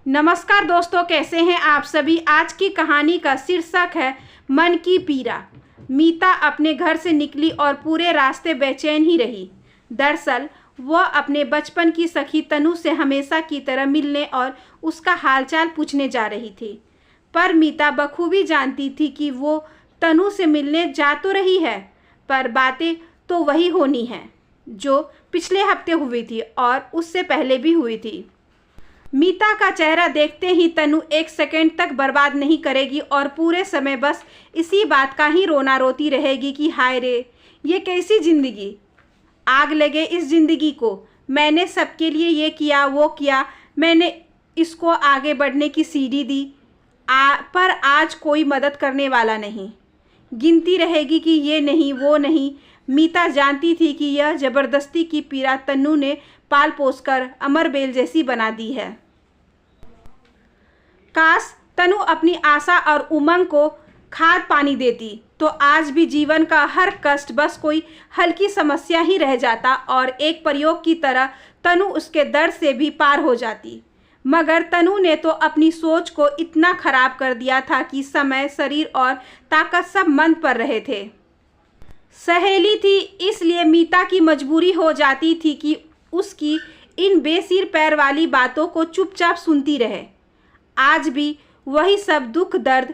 नमस्कार दोस्तों, कैसे हैं आप सभी। आज की कहानी का शीर्षक है मन की पीड़ा। मीता अपने घर से निकली और पूरे रास्ते बेचैन ही रही। दरअसल वह अपने बचपन की सखी तनु से हमेशा की तरह मिलने और उसका हालचाल पूछने जा रही थी। पर मीता बखूबी जानती थी कि वो तनु से मिलने जा तो रही है, पर बातें तो वही होनी है जो पिछले हफ्ते हुई थी और उससे पहले भी हुई थी। मीता का चेहरा देखते ही तनु एक सेकंड तक बर्बाद नहीं करेगी और पूरे समय बस इसी बात का ही रोना रोती रहेगी कि हाय रे, ये कैसी ज़िंदगी, आग लगे इस ज़िंदगी को। मैंने सबके लिए ये किया वो किया, मैंने इसको आगे बढ़ने की सीढ़ी दी, पर आज कोई मदद करने वाला नहीं। गिनती रहेगी कि ये नहीं वो नहीं। मीता जानती थी कि यह ज़बरदस्ती की पीड़ा तनु ने पाल पोस कर अमरबेल जैसी बना दी है। काश तनु अपनी आशा और उमंग को खाद पानी देती तो आज भी जीवन का हर कष्ट बस कोई हल्की समस्या ही रह जाता और एक प्रयोग की तरह तनु उसके दर्द से भी पार हो जाती। मगर तनु ने तो अपनी सोच को इतना खराब कर दिया था कि समय, शरीर और ताकत सब मंद पर रहे थे। सहेली थी, इसलिए मीता की मजबूरी हो जाती थी कि उसकी इन बेसिर पैर वाली बातों को चुपचाप सुनती रहे। आज भी वही सब दुख दर्द।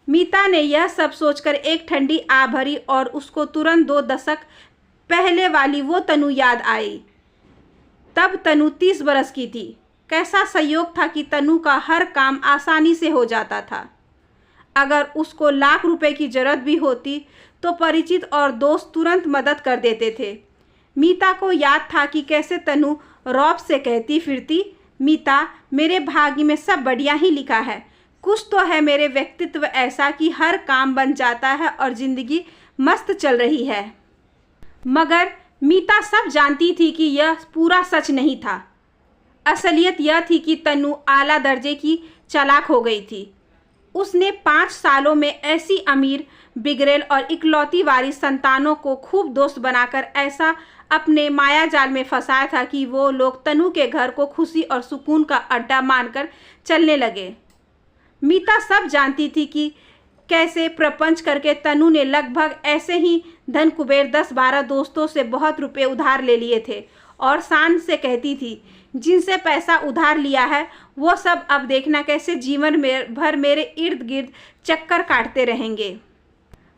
मीता ने यह सब सोचकर एक ठंडी आ भरी और उसको तुरंत 2 दशक पहले वाली वो तनु याद आई। तब तनु 30 बरस की थी। कैसा संयोग था कि तनु का हर काम आसानी से हो जाता था। अगर उसको लाख रुपए की जरूरत भी होती तो परिचित और दोस्त तुरंत मदद कर देते थे। मीता को याद था कि कैसे तनु रौब से कहती फिरती, मीता मेरे भाग्य में सब बढ़िया ही लिखा है, कुछ तो है मेरे व्यक्तित्व ऐसा कि हर काम बन जाता है और ज़िंदगी मस्त चल रही है। मगर मीता सब जानती थी कि यह पूरा सच नहीं था। असलियत यह थी कि तनु आला दर्जे की चालाक हो गई थी। उसने 5 सालों में ऐसी अमीर, बिगड़ेल और इकलौती वारिस संतानों को खूब दोस्त बनाकर ऐसा अपने माया जाल में फंसाया था कि वो लोग तनु के घर को खुशी और सुकून का अड्डा मानकर चलने लगे। मीता सब जानती थी कि कैसे प्रपंच करके तनु ने लगभग ऐसे ही धन कुबेर 10-12 दोस्तों से बहुत रुपए उधार ले लिए थे और शान से कहती थी, जिनसे पैसा उधार लिया है वो सब अब देखना कैसे जीवन भर मेरे इर्द गिर्द चक्कर काटते रहेंगे।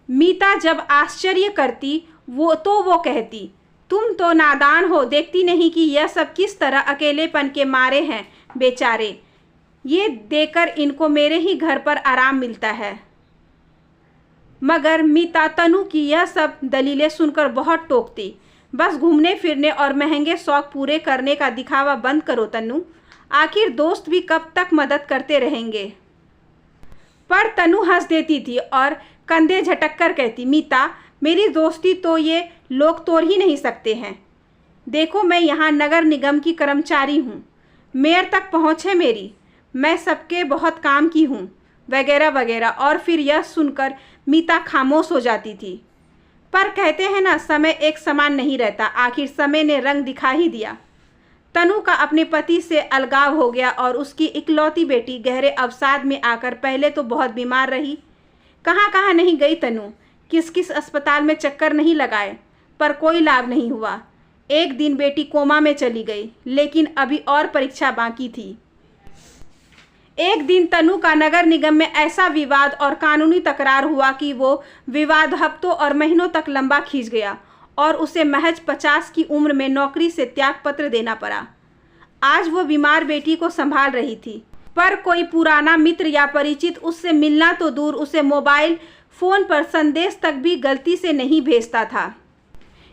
मीता जब आश्चर्य करती वो कहती, तुम तो नादान हो, देखती नहीं कि यह सब किस तरह अकेलेपन के मारे हैं बेचारे। ये देकर इनको मेरे ही घर पर आराम मिलता है। मगर मीता तनु की यह सब दलीलें सुनकर बहुत टोकती। बस घूमने फिरने और महंगे शौक पूरे करने का दिखावा बंद करो तनु, आखिर दोस्त भी कब तक मदद करते रहेंगे। पर तनु हंस देती थी और कंधे झटक कर कहती, मीता मेरी दोस्ती तो ये लोग तोड़ ही नहीं सकते हैं। देखो मैं यहाँ नगर निगम की कर्मचारी हूँ, मेयर तक पहुँच है मेरी, मैं सबके बहुत काम की हूँ, वगैरह वगैरह। और फिर यह सुनकर मीता खामोश हो जाती थी। पर कहते हैं ना, समय एक समान नहीं रहता। आखिर समय ने रंग दिखा ही दिया। तनु का अपने पति से अलगाव हो गया और उसकी इकलौती बेटी गहरे अवसाद में आकर पहले तो बहुत बीमार रही। कहाँ कहाँ नहीं गई तनु, किस किस अस्पताल में चक्कर नहीं लगाए, पर कोई लाभ नहीं हुआ। एक दिन बेटी कोमा में चली गई, लेकिन अभी और परीक्षा बाकी थी। एक दिन तनु का नगर निगम में ऐसा विवाद और कानूनी तकरार हुआ कि वो विवाद हफ्तों और महीनों तक लंबा खींच गया और उसे महज 50 की उम्र में नौकरी से त्यागपत्र देना पड़ा। आज वो बीमार बेटी को संभाल रही थी, पर कोई पुराना मित्र या परिचित उससे मिलना तो दूर, उसे मोबाइल फ़ोन पर संदेश तक भी गलती से नहीं भेजता था।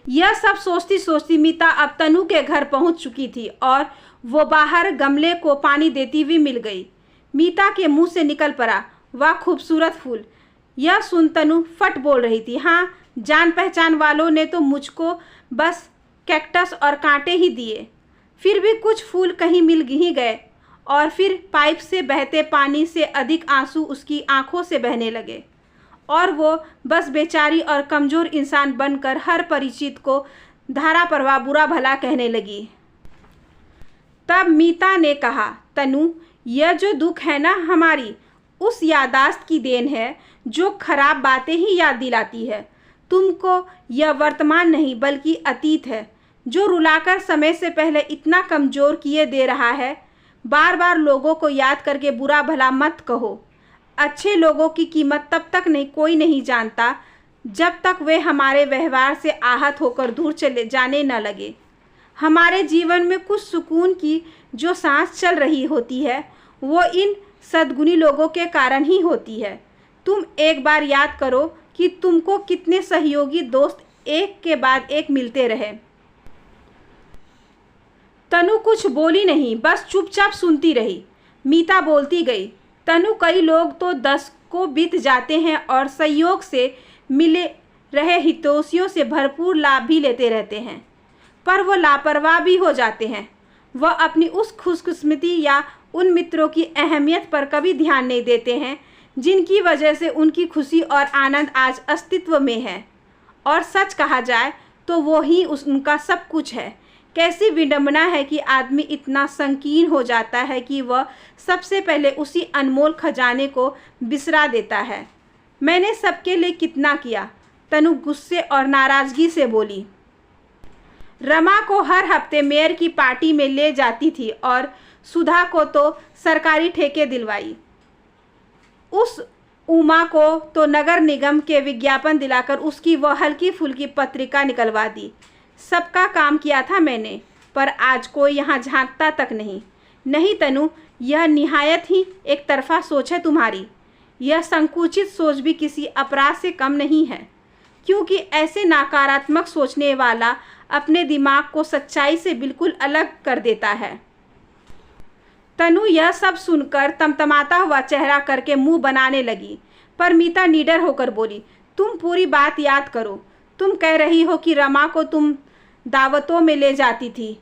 यह सब सोचती सोचती मीता अब तनु के घर पहुंच चुकी थी और वो बाहर गमले को पानी देती हुई मिल गई। मीता के मुंह से निकल पड़ा, वाह खूबसूरत फूल। यह सुन तनु फट बोल रही थी, हाँ जान पहचान वालों ने तो मुझको बस कैक्टस और कांटे ही दिए, फिर भी कुछ फूल कहीं मिल ही गए। और फिर पाइप से बहते पानी से अधिक आंसू उसकी आंखों से बहने लगे और वो बस बेचारी और कमज़ोर इंसान बनकर हर परिचित को धारा प्रवाह बुरा भला कहने लगी। तब मीता ने कहा, तनु यह जो दुख है ना हमारी, उस यादाश्त की देन है जो खराब बातें ही याद दिलाती है। तुमको यह वर्तमान नहीं बल्कि अतीत है जो रुलाकर समय से पहले इतना कमज़ोर किए दे रहा है। बार बार लोगों को याद करके बुरा भला मत कहो। अच्छे लोगों की कीमत तब तक कोई नहीं जानता जब तक वे हमारे व्यवहार से आहत होकर दूर चले जाने न लगे। हमारे जीवन में कुछ सुकून की जो सांस चल रही होती है वो इन सद्गुणी लोगों के कारण ही होती है। तुम एक बार याद करो कि तुमको कितने सहयोगी दोस्त एक के बाद एक मिलते रहे। तनु कुछ बोली नहीं, बस चुपचाप सुनती रही। मीता बोलती गई, तनु कई लोग तो 10 को बीत जाते हैं और संयोग से मिले रहे हितैषियों से भरपूर लाभ भी लेते रहते हैं, पर वो लापरवाह भी हो जाते हैं। वह अपनी उस खुशकिस्मती या उन मित्रों की अहमियत पर कभी ध्यान नहीं देते हैं जिनकी वजह से उनकी खुशी और आनंद आज अस्तित्व में है। और सच कहा जाए तो वो ही उनका सब कुछ है। कैसी विडंबना है कि आदमी इतना संकीर्ण हो जाता है कि वह सबसे पहले उसी अनमोल खजाने को बिसरा देता है। मैंने सबके लिए कितना किया, तनु गुस्से और नाराज़गी से बोली। रमा को हर हफ्ते मेयर की पार्टी में ले जाती थी और सुधा को तो सरकारी ठेके दिलवाई। उस उमा को तो नगर निगम के विज्ञापन दिलाकर उसकी वह हल्की फुल्की पत्रिका निकलवा दी। सबका काम किया था मैंने, पर आज कोई यहाँ झांकता तक नहीं। नहीं तनु, यह निहायत ही एक तरफा सोच है तुम्हारी। यह संकुचित सोच भी किसी अपराध से कम नहीं है, क्योंकि ऐसे नकारात्मक सोचने वाला अपने दिमाग को सच्चाई से बिल्कुल अलग कर देता है। तनु यह सब सुनकर तमतमाता हुआ चेहरा करके मुंह बनाने लगी, पर मीता निडर होकर बोली, तुम पूरी बात याद करो। तुम कह रही हो कि रमा को तुम दावतों में ले जाती थी,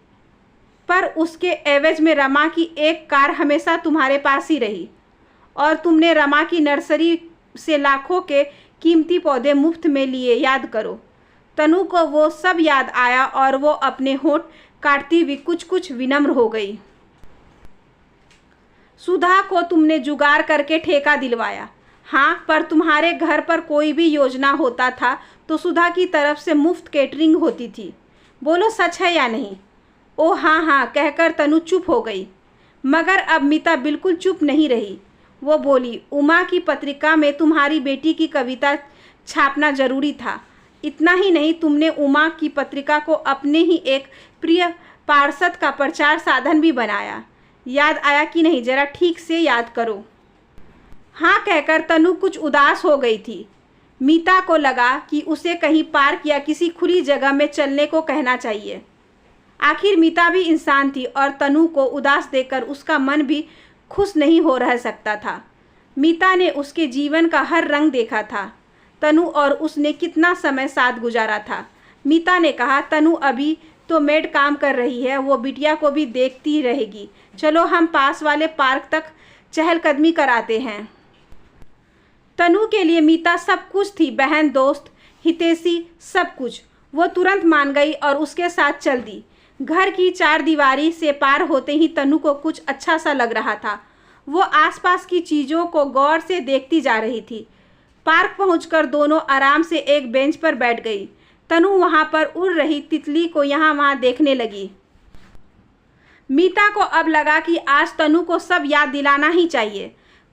पर उसके एवज में रमा की एक कार हमेशा तुम्हारे पास ही रही और तुमने रमा की नर्सरी से लाखों के कीमती पौधे मुफ्त में लिए। याद करो। तनु को वो सब याद आया और वो अपने होंठ काटती हुई कुछ कुछ विनम्र हो गई। सुधा को तुमने जुगाड़ करके ठेका दिलवाया। हाँ, पर तुम्हारे घर पर कोई भी योजना होता था तो सुधा की तरफ से मुफ्त केटरिंग होती थी। बोलो सच है या नहीं? ओ हाँ हाँ कहकर तनु चुप हो गई। मगर अब मीता बिल्कुल चुप नहीं रही। वो बोली, उमा की पत्रिका में तुम्हारी बेटी की कविता छापना जरूरी था। इतना ही नहीं, तुमने उमा की पत्रिका को अपने ही एक प्रिय पार्षद का प्रचार साधन भी बनाया। याद आया कि नहीं? जरा ठीक से याद करो। हाँ कहकर तनु कुछ उदास हो गई थी। मीता को लगा कि उसे कहीं पार्क या किसी खुली जगह में चलने को कहना चाहिए। आखिर मीता भी इंसान थी और तनु को उदास देखकर उसका मन भी खुश नहीं हो रह सकता था। मीता ने उसके जीवन का हर रंग देखा था। तनु और उसने कितना समय साथ गुजारा था। मीता ने कहा, तनु अभी तो मेड काम कर रही है, वो बिटिया को भी देखती रहेगी। चलो हम पास वाले पार्क तक चहलकदमी कराते हैं। तनु के लिए मीता सब कुछ थी, बहन, दोस्त, हितैषी, सब कुछ। वो तुरंत मान गई और उसके साथ चल दी। घर की 4 दीवारी से पार होते ही तनु को कुछ अच्छा सा लग रहा था। वो आसपास की चीज़ों को गौर से देखती जा रही थी। पार्क पहुंचकर दोनों आराम से एक बेंच पर बैठ गई। तनु वहां पर उड़ रही तितली को यहाँ वहाँ देखने लगी। मीता को अब लगा कि आज तनु को सब याद दिलाना ही चाहिए,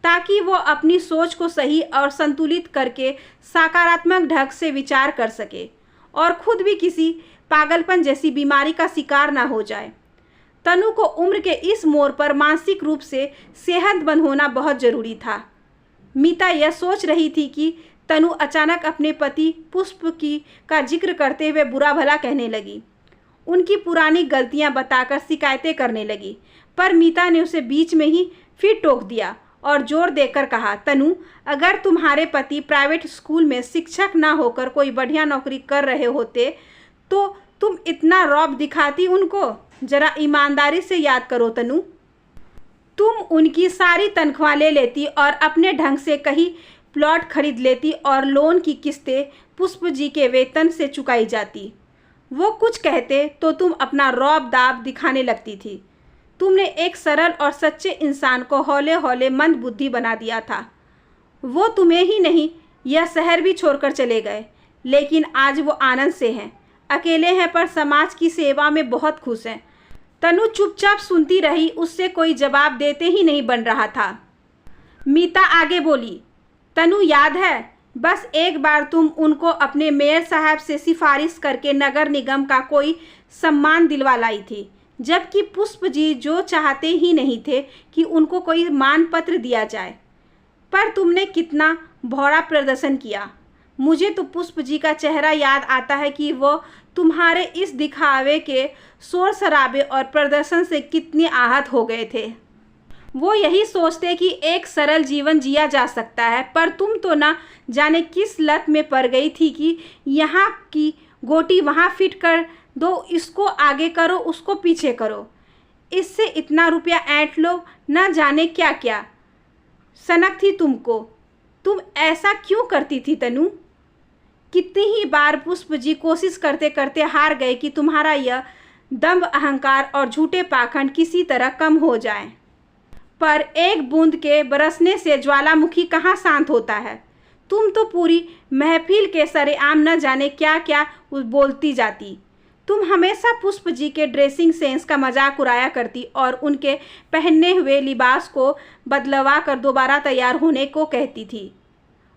ताकि वो अपनी सोच को सही और संतुलित करके सकारात्मक ढंग से विचार कर सके और खुद भी किसी पागलपन जैसी बीमारी का शिकार ना हो जाए। तनु को उम्र के इस मोड़ पर मानसिक रूप से सेहतमंद होना बहुत ज़रूरी था। मीता यह सोच रही थी कि तनु अचानक अपने पति पुष्प की का जिक्र करते हुए बुरा भला कहने लगी। उनकी पुरानी गलतियां बताकर शिकायतें करने लगी, पर मीता ने उसे बीच में ही फिर टोक दिया और जोर देकर कहा, तनु, अगर तुम्हारे पति प्राइवेट स्कूल में शिक्षक ना होकर कोई बढ़िया नौकरी कर रहे होते तो तुम इतना रौब दिखाती उनको? जरा ईमानदारी से याद करो तनु। तुम उनकी सारी तनख्वाह ले लेती और अपने ढंग से कहीं प्लॉट खरीद लेती और लोन की किस्तें पुष्प जी के वेतन से चुकाई जाती। वो कुछ कहते तो तुम अपना रौब दाब दिखाने लगती थी। तुमने एक सरल और सच्चे इंसान को हौले हौले मंद बुद्धि बना दिया था। वो तुम्हें ही नहीं, यह शहर भी छोड़कर चले गए, लेकिन आज वो आनंद से हैं, अकेले हैं पर समाज की सेवा में बहुत खुश हैं। तनु चुपचाप सुनती रही, उससे कोई जवाब देते ही नहीं बन रहा था। मीता आगे बोली, तनु याद है, बस एक बार तुम उनको अपने मेयर साहब से सिफारिश करके नगर निगम का कोई सम्मान दिलवा लाई थी, जबकि पुष्प जी जो चाहते ही नहीं थे कि उनको कोई मान पत्र दिया जाए। पर तुमने कितना भौरा प्रदर्शन किया। मुझे तो पुष्प जी का चेहरा याद आता है कि वो तुम्हारे इस दिखावे के शोर शराबे और प्रदर्शन से कितने आहत हो गए थे। वो यही सोचते कि एक सरल जीवन जिया जा सकता है, पर तुम तो ना जाने किस लत में पड़ गई थी कि यहाँ की गोटी वहाँ फिट कर दो, इसको आगे करो, उसको पीछे करो, इससे इतना रुपया ऐंठ लो, ना जाने क्या क्या सनक थी तुमको। तुम ऐसा क्यों करती थी तनु? कितनी ही बार पुष्प जी कोशिश करते करते हार गए कि तुम्हारा यह दम्भ, अहंकार और झूठे पाखंड किसी तरह कम हो जाए, पर एक बूंद के बरसने से ज्वालामुखी कहाँ शांत होता है। तुम तो पूरी महफिल के सरेआम न जाने क्या क्या बोलती जाती। तुम हमेशा पुष्प जी के ड्रेसिंग सेंस का मजाक उड़ाया करती और उनके पहने हुए लिबास को बदलवा कर दोबारा तैयार होने को कहती थी।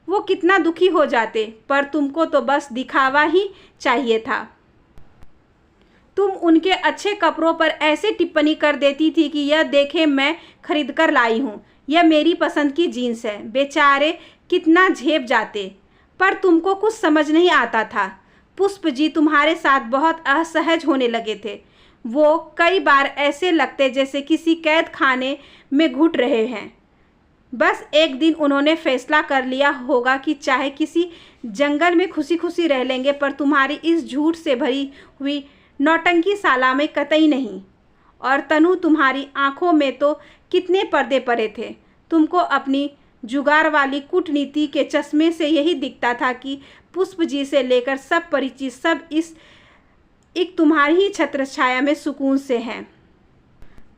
वो कितना दुखी हो जाते, पर तुमको तो बस दिखावा ही चाहिए था। तुम उनके अच्छे कपड़ों पर ऐसे टिप्पणी कर देती थी कि यह देखे मैं खरीद कर लाई हूँ, यह मेरी पसंद की जीन्स है। बेचारे कितना झेप जाते, पर तुमको कुछ समझ नहीं आता था। पुष्प जी तुम्हारे साथ बहुत असहज होने लगे थे। वो कई बार ऐसे लगते जैसे किसी कैद खाने में घुट रहे हैं। बस एक दिन उन्होंने फैसला कर लिया होगा कि चाहे किसी जंगल में खुशी खुशी रह लेंगे, पर तुम्हारी इस झूठ से भरी हुई नौटंकी साला में कतई नहीं। और तनु, तुम्हारी आंखों में तो कितने पर्दे पड़े थे। तुमको अपनी जुगाड़ वाली कूटनीति के चश्मे से यही दिखता था कि पुष्प जी से लेकर सब परिचित सब इस एक तुम्हारी ही छत्र छाया में सुकून से हैं।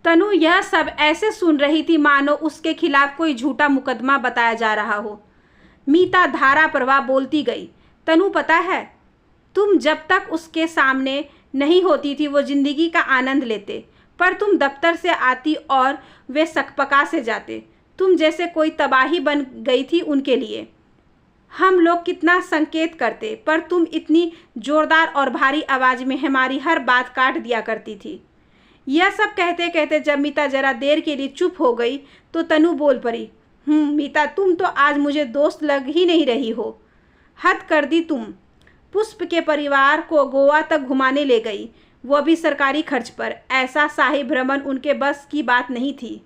तनु यह सब ऐसे सुन रही थी मानो उसके खिलाफ कोई झूठा मुकदमा बताया जा रहा हो। मीता धारा प्रवाह बोलती गई, तनु पता है, तुम जब तक उसके सामने नहीं होती थी वो जिंदगी का आनंद लेते, पर तुम दफ्तर से आती और वे सकपका से जाते। तुम जैसे कोई तबाही बन गई थी उनके लिए। हम लोग कितना संकेत करते, पर तुम इतनी जोरदार और भारी आवाज़ में हमारी हर बात काट दिया करती थी। यह सब कहते कहते जब मीता जरा देर के लिए चुप हो गई तो तनु बोल पड़ी, मीता, तुम तो आज मुझे दोस्त लग ही नहीं रही हो। हद कर दी तुम। पुष्प के परिवार को गोवा तक घुमाने ले गई, वो भी सरकारी खर्च पर। ऐसा शाही भ्रमण उनके बस की बात नहीं थी।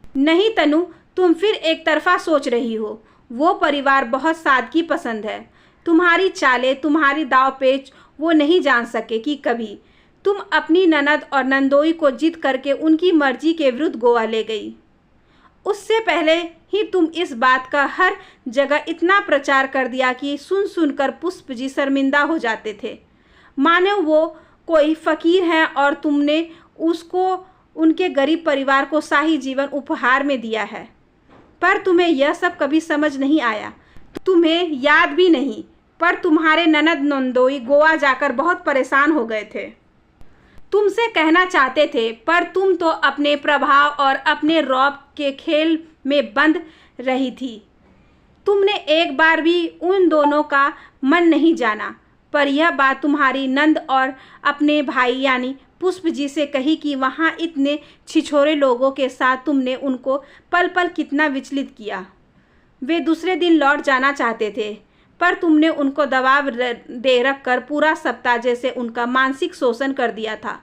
नहीं तनु, तुम फिर एक तरफा सोच रही हो। वो परिवार बहुत सादगी पसंद है। तुम्हारी चालें, तुम्हारी दाव पेच वो नहीं जान सके कि कभी तुम अपनी ननद और नंदोई को जिद करके उनकी मर्जी के विरुद्ध गोवा ले गई। उससे पहले ही तुम इस बात का हर जगह इतना प्रचार कर दिया कि सुन सुनकर पुष्प जी शर्मिंदा हो जाते थे, मानो वो कोई फकीर हैं और तुमने उसको उनके गरीब परिवार को शाही जीवन उपहार में दिया है। पर तुम्हें यह सब कभी समझ नहीं आया, तुम्हें याद भी नहीं। पर तुम्हारे ननद नंदोई गोवा जाकर बहुत परेशान हो गए थे। तुमसे कहना चाहते थे, पर तुम तो अपने प्रभाव और अपने रौब के खेल में बंद रही थी। तुमने एक बार भी उन दोनों का मन नहीं जाना। पर यह बात तुम्हारी नंद और अपने भाई यानी पुष्प जी से कही कि वहाँ इतने छिछोरे लोगों के साथ तुमने उनको पल पल कितना विचलित किया। वे दूसरे दिन लौट जाना चाहते थे, पर तुमने उनको दबाव दे रखकर पूरा सप्ताह जैसे उनका मानसिक शोषण कर दिया था।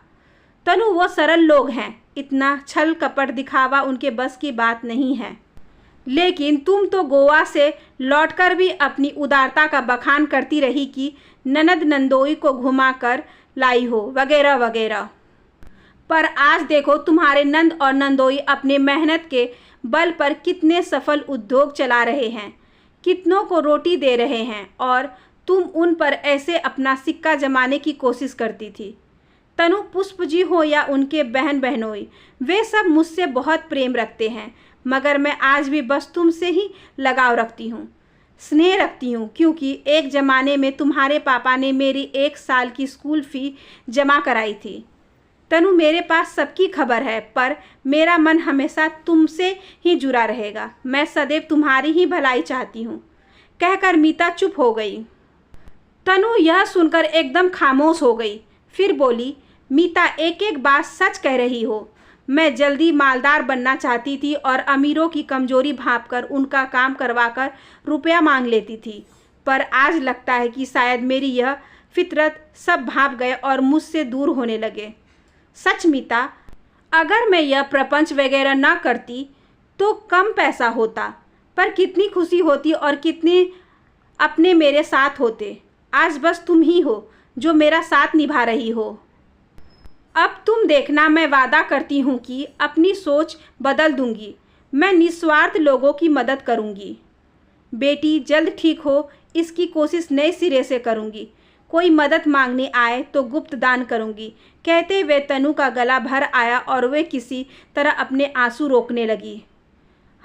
तनु, वो सरल लोग हैं, इतना छल कपट दिखावा उनके बस की बात नहीं है। लेकिन तुम तो गोवा से लौटकर भी अपनी उदारता का बखान करती रही कि ननद नंदोई को घुमा कर लाई हो वगैरह वगैरह। पर आज देखो, तुम्हारे नंद और नंदोई अपने मेहनत के बल पर कितने सफल उद्योग चला रहे हैं, कितनों को रोटी दे रहे हैं, और तुम उन पर ऐसे अपना सिक्का जमाने की कोशिश करती थी। तनु पुष्प जी हो या उनके बहन बहनोई, वे सब मुझसे बहुत प्रेम रखते हैं, मगर मैं आज भी बस तुमसे ही लगाव रखती हूँ, स्नेह रखती हूँ, क्योंकि एक ज़माने में तुम्हारे पापा ने मेरी 1 साल की स्कूल फ़ी जमा कराई थी। तनु, मेरे पास सबकी खबर है, पर मेरा मन हमेशा तुमसे ही जुड़ा रहेगा। मैं सदैव तुम्हारी ही भलाई चाहती हूँ। कहकर मीता चुप हो गई। तनु यह सुनकर एकदम खामोश हो गई। फिर बोली, मीता, एक एक बात सच कह रही हो। मैं जल्दी मालदार बनना चाहती थी और अमीरों की कमजोरी भांपकर उनका काम करवाकर रुपया मांग लेती थी, पर आज लगता है कि शायद मेरी यह फितरत सब भांप गए और मुझसे दूर होने लगे। सच मीता, अगर मैं यह प्रपंच वगैरह ना करती तो कम पैसा होता, पर कितनी खुशी होती और कितने अपने मेरे साथ होते। आज बस तुम ही हो जो मेरा साथ निभा रही हो। अब तुम देखना, मैं वादा करती हूँ कि अपनी सोच बदल दूंगी। मैं निस्वार्थ लोगों की मदद करूँगी। बेटी जल्द ठीक हो, इसकी कोशिश नए सिरे से करूँगी। कोई मदद मांगने आए तो गुप्त दान करूँगी। कहते हुए तनु का गला भर आया और वे किसी तरह अपने आंसू रोकने लगी।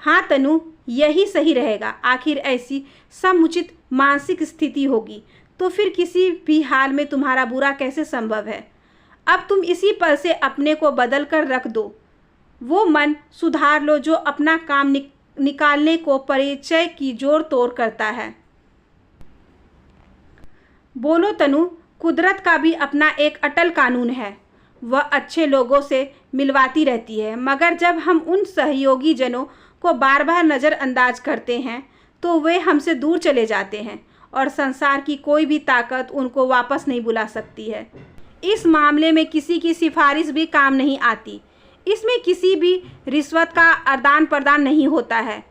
हाँ तनु, यही सही रहेगा। आखिर ऐसी समुचित मानसिक स्थिति होगी तो फिर किसी भी हाल में तुम्हारा बुरा कैसे संभव है। अब तुम इसी पल से अपने को बदल कर रख दो। वो मन सुधार लो जो अपना काम निकालने को परिचय की जोर तोड़ करता है। बोलो तनु, कुदरत का भी अपना एक अटल कानून है। वह अच्छे लोगों से मिलवाती रहती है, मगर जब हम उन सहयोगी जनों को बार बार नज़रअंदाज करते हैं तो वे हमसे दूर चले जाते हैं और संसार की कोई भी ताकत उनको वापस नहीं बुला सकती है। इस मामले में किसी की सिफारिश भी काम नहीं आती। इसमें किसी भी रिश्वत का आदान प्रदान नहीं होता है।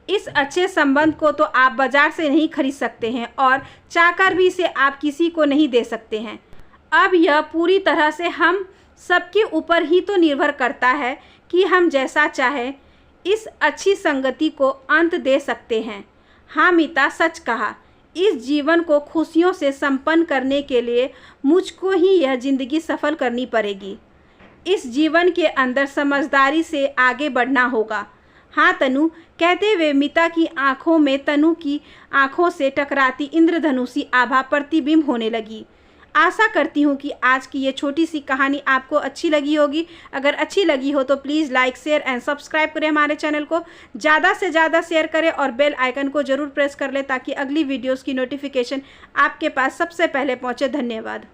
इस अच्छे संबंध को तो आप बाजार से नहीं खरीद सकते हैं और चाहकर भी इसे आप किसी को नहीं दे सकते हैं। अब यह पूरी तरह से हम सबके ऊपर ही तो निर्भर करता है कि हम जैसा चाहे इस अच्छी संगति को अंत दे सकते हैं। हाँ मीता, सच कहा। इस जीवन को खुशियों से संपन्न करने के लिए मुझको ही यह ज़िंदगी सफल करनी पड़ेगी। इस जीवन के अंदर समझदारी से आगे बढ़ना होगा। हाँ तनु, कहते हुए मीता की आंखों में तनु की आंखों से टकराती इंद्रधनुषी आभा प्रतिबिंब होने लगी। आशा करती हूँ कि आज की ये छोटी सी कहानी आपको अच्छी लगी होगी। अगर अच्छी लगी हो तो please like, share and subscribe करें हमारे चैनल को। ज़्यादा से ज़्यादा शेयर करें और बेल आइकन को ज़रूर प्रेस कर लें ताकि अगली वीडियोज़ की नोटिफिकेशन आपके पास सबसे पहले पहुँचे। धन्यवाद।